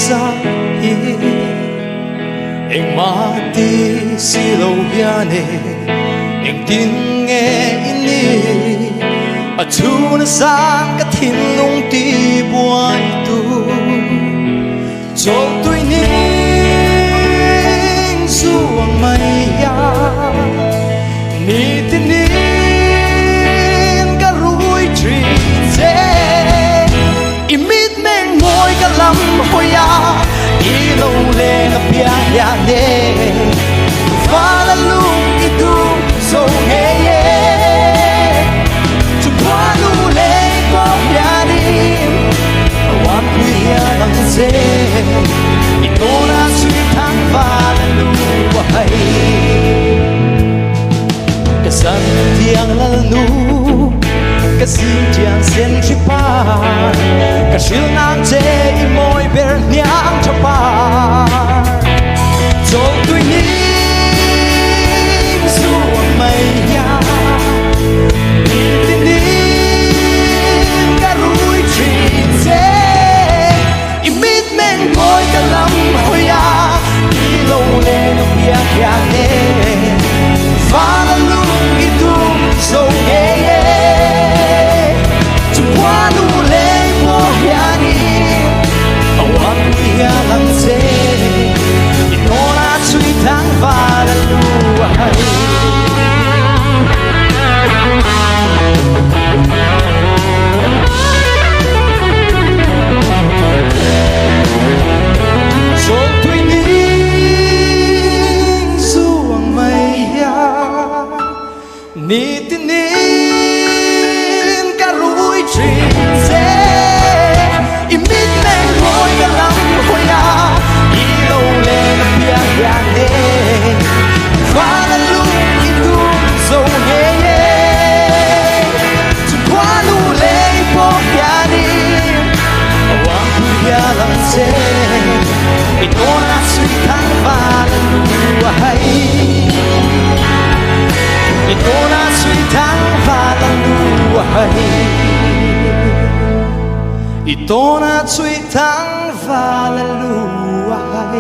sa hi Eng mati silaw yane Eng tin nghe ini At tuna sang katin nung ti buhay tu Chok tuy ning suang maya Ni tinin karui trinse Imit meng moy kalam hoya Ilaw le na piyaya ne Falalung itu so heye Tukwanu le ko pianin Awan kuya lang se Ito na suitang falaluhay Kasan tiang lalnu Kasim tiang sen tripar Kasil nang te imoy ber niang trapar Chok tuy ning suang maya Itinin karui trinse Imit meng moy kalam hoya Ilaw le no piak yak ne Falalung itum so heye Tukwanu le po yani Awan kuya lang se Ito na suitang falaluhay So tuy ning suang maya Ni tinin karui trinse Imit meng moy kalam hoya Ilaw le na piyaya ne Falalung itu so heye Tukwanu le po yani Awang kuya lang se Ito na suitang falaluhay Ito na suitang falaluhay Ito na suitang falaluhay